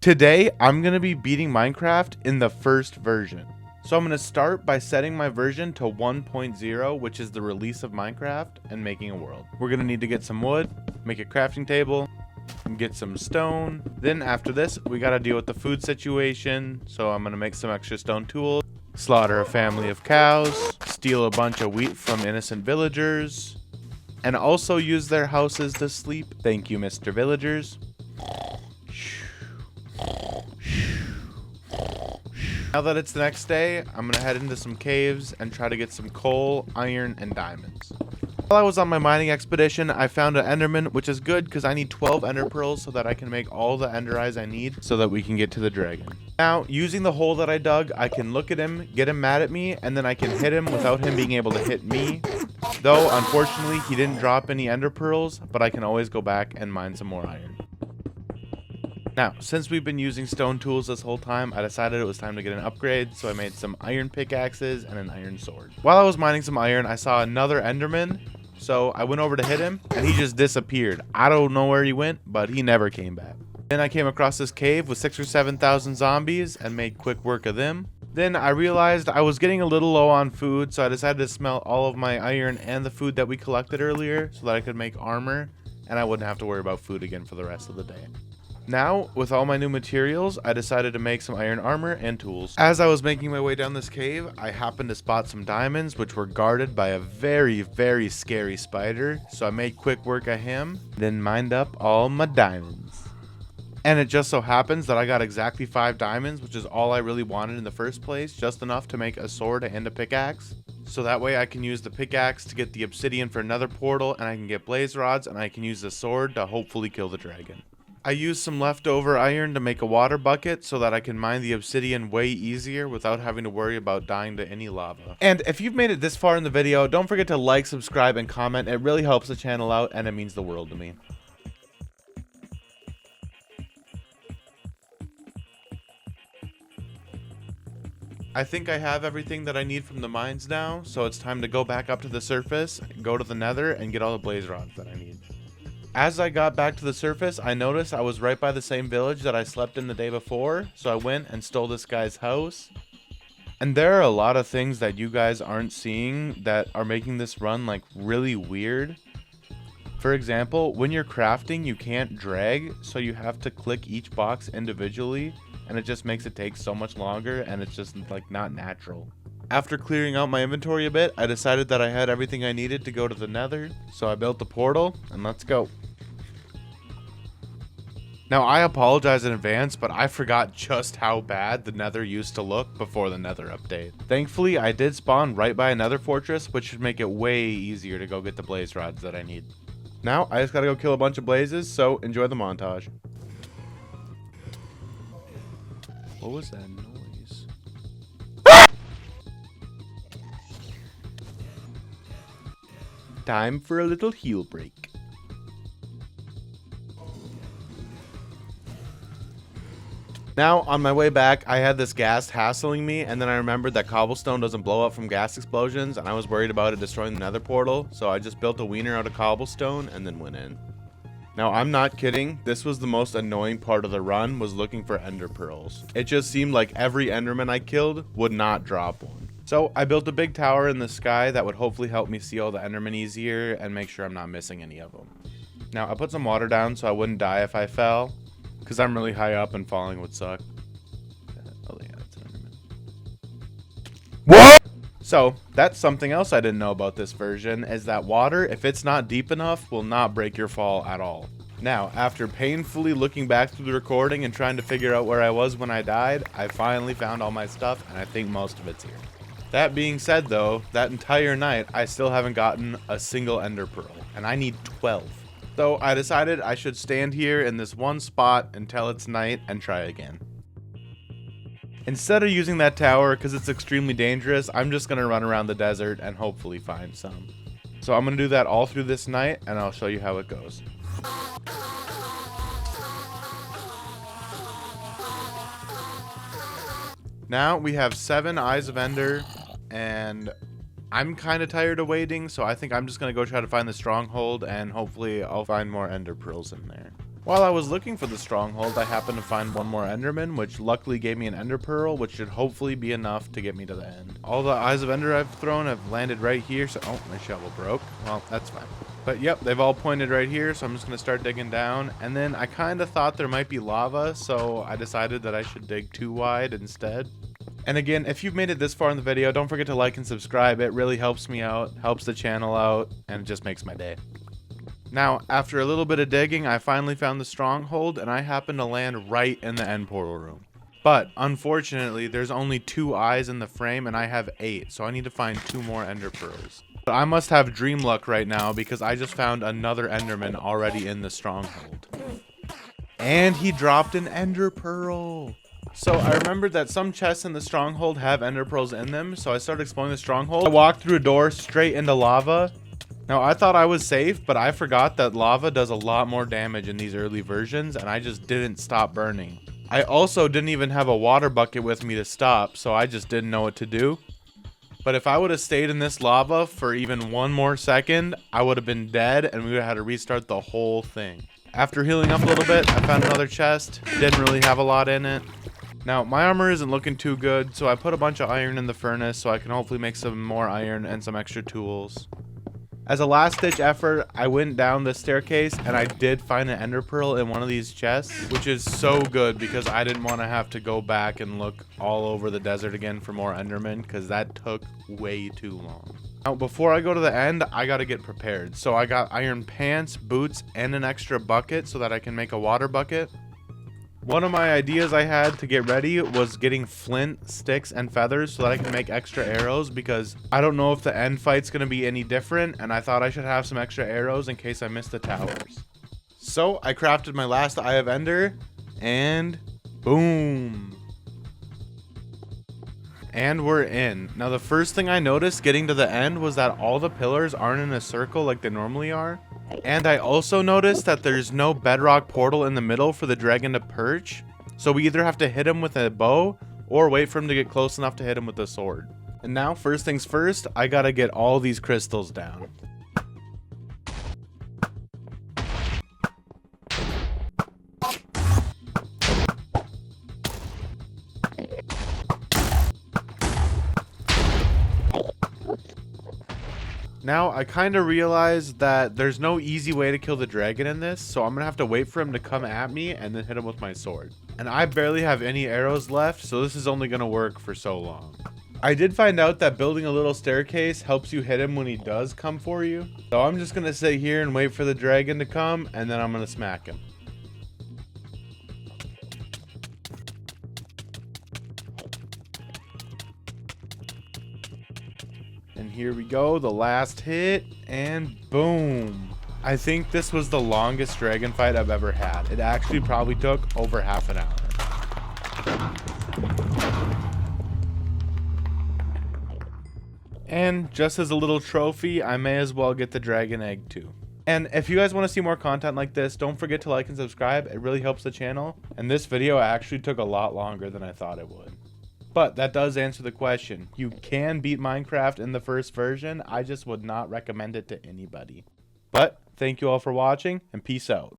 Today, I'm going to be beating Minecraft in the first version. So I'm going to start by setting my version to 1.0, which is the release of Minecraft, and making a world. We're going to need to get some wood, make a crafting table, and get some stone. Then after this, we got to deal with the food situation. So I'm going to make some extra stone tools, slaughter a family of cows, steal a bunch of wheat from innocent villagers, and also use their houses to sleep. Thank you, Mr. Villagers. Now that it's the next day, I'm gonna head into some caves and try to get some coal, iron, and diamonds. While I was on my mining expedition, I found an enderman, which is good because I need 12 ender pearls so that I can make all the ender eyes I need so that we can get to the dragon. Now, using the hole that I dug, I can look at him, get him mad at me, and then I can hit him without him being able to hit me. Though, unfortunately, he didn't drop any ender pearls, but I can always go back and mine some more iron. Now, since we've been using stone tools this whole time, I decided it was time to get an upgrade, so I made some iron pickaxes and an iron sword. While I was mining some iron, I saw another enderman, so I went over to hit him, and he just disappeared. I don't know where he went, but he never came back. Then I came across this cave with 6,000 or 7,000 zombies and made quick work of them. Then I realized I was getting a little low on food, so I decided to smelt all of my iron and the food that we collected earlier so that I could make armor, and I wouldn't have to worry about food again for the rest of the day. Now, with all my new materials, I decided to make some iron armor and tools. As I was making my way down this cave, I happened to spot some diamonds, which were guarded by a very, very scary spider. So I made quick work of him, then mined up all my diamonds. And it just so happens that I got exactly 5 diamonds, which is all I really wanted in the first place, just enough to make a sword and a pickaxe. So that way I can use the pickaxe to get the obsidian for another portal, and I can get blaze rods, and I can use the sword to hopefully kill the dragon. I used some leftover iron to make a water bucket so that I can mine the obsidian way easier without having to worry about dying to any lava. And if you've made it this far in the video, don't forget to like, subscribe, and comment. It really helps the channel out and it means the world to me. I think I have everything that I need from the mines now, so it's time to go back up to the surface, go to the nether, and get all the blaze rods that I need. As I got back to the surface, I noticed I was right by the same village that I slept in the day before, so I went and stole this guy's house. And there are a lot of things that you guys aren't seeing that are making this run like really weird. For example, when you're crafting, you can't drag, so you have to click each box individually, and it just makes it take so much longer, and it's just like not natural. After clearing out my inventory a bit, I decided that I had everything I needed to go to the nether, so I built the portal, and let's go. Now, I apologize in advance, but I forgot just how bad the nether used to look before the nether update. Thankfully, I did spawn right by a nether fortress, which should make it way easier to go get the blaze rods that I need. Now, I just gotta go kill a bunch of blazes, so enjoy the montage. What was that noise? Time for a little heal break. Now, on my way back, I had this ghast hassling me, and then I remembered that cobblestone doesn't blow up from gas explosions, and I was worried about it destroying the nether portal, so I just built a wiener out of cobblestone and then went in. Now, I'm not kidding, this was the most annoying part of the run, was looking for ender pearls. It just seemed like every enderman I killed would not drop one. So I built a big tower in the sky that would hopefully help me see all the endermen easier and make sure I'm not missing any of them. Now, I put some water down so I wouldn't die if I fell, because I'm really high up and falling would suck. Oh yeah, that's an enderman. What? So, that's something else I didn't know about this version, is that water, if it's not deep enough, will not break your fall at all. Now, after painfully looking back through the recording and trying to figure out where I was when I died, I finally found all my stuff, and I think most of it's here. That being said though, that entire night, I still haven't gotten a single ender pearl, and I need 12. So I decided I should stand here in this one spot until it's night and try again. Instead of using that tower, because it's extremely dangerous, I'm just going to run around the desert and hopefully find some. So I'm going to do that all through this night, and I'll show you how it goes. Now we have 7 Eyes of Ender, and I'm kind of tired of waiting, so I think I'm just going to go try to find the stronghold, and hopefully I'll find more Ender Pearls in there. While I was looking for the stronghold, I happened to find one more enderman, which luckily gave me an ender pearl, which should hopefully be enough to get me to the end. All the eyes of ender I've thrown have landed right here, so oh, my shovel broke. Well, that's fine. But yep, they've all pointed right here, so I'm just going to start digging down. And then I kind of thought there might be lava, so I decided that I should dig too wide instead. And again, if you've made it this far in the video, don't forget to like and subscribe. It really helps me out, helps the channel out, and it just makes my day. Now, after a little bit of digging, I finally found the stronghold, and I happened to land right in the end portal room. But, unfortunately, there's only 2 eyes in the frame, and I have 8, so I need to find 2 more ender pearls. But I must have dream luck right now, because I just found another enderman already in the stronghold. And he dropped an ender pearl! So I remembered that some chests in the stronghold have ender pearls in them, so I started exploring the stronghold. I walked through a door straight into lava. Now, I thought I was safe, but I forgot that lava does a lot more damage in these early versions, and I just didn't stop burning. I also didn't even have a water bucket with me to stop, so I just didn't know what to do. But if I would have stayed in this lava for even 1 more second, I would have been dead, and we would have had to restart the whole thing. After healing up a little bit, I found another chest. Didn't really have a lot in it. Now, my armor isn't looking too good, so I put a bunch of iron in the furnace so I can hopefully make some more iron and some extra tools. As a last-ditch effort, I went down the staircase, and I did find an ender pearl in one of these chests, which is so good because I didn't want to have to go back and look all over the desert again for more endermen, because that took way too long. Now, before I go to the end, I gotta get prepared. So I got iron pants, boots, and an extra bucket so that I can make a water bucket. One of my ideas I had to get ready was getting flint, sticks, and feathers so that I can make extra arrows, because I don't know if the end fight's going to be any different, and I thought I should have some extra arrows in case I missed the towers. So I crafted my last Eye of Ender, and boom. And we're in. Now, the first thing I noticed getting to the end was that all the pillars aren't in a circle like they normally are. And I also noticed that there's no bedrock portal in the middle for the dragon to perch. So we either have to hit him with a bow or wait for him to get close enough to hit him with a sword. And now, first things first, I gotta get all these crystals down. Now, I kind of realized that there's no easy way to kill the dragon in this, so I'm going to have to wait for him to come at me and then hit him with my sword. And I barely have any arrows left, so this is only going to work for so long. I did find out that building a little staircase helps you hit him when he does come for you. So I'm just going to sit here and wait for the dragon to come, and then I'm going to smack him. And here we go, the last hit, and boom. I think this was the longest dragon fight I've ever had. It actually probably took over half an hour. And just as a little trophy, I may as well get the dragon egg too. And if you guys want to see more content like this, don't forget to like and subscribe. It really helps the channel. And this video actually took a lot longer than I thought it would. But that does answer the question. You can beat Minecraft in the first version. I just would not recommend it to anybody. But thank you all for watching, and peace out.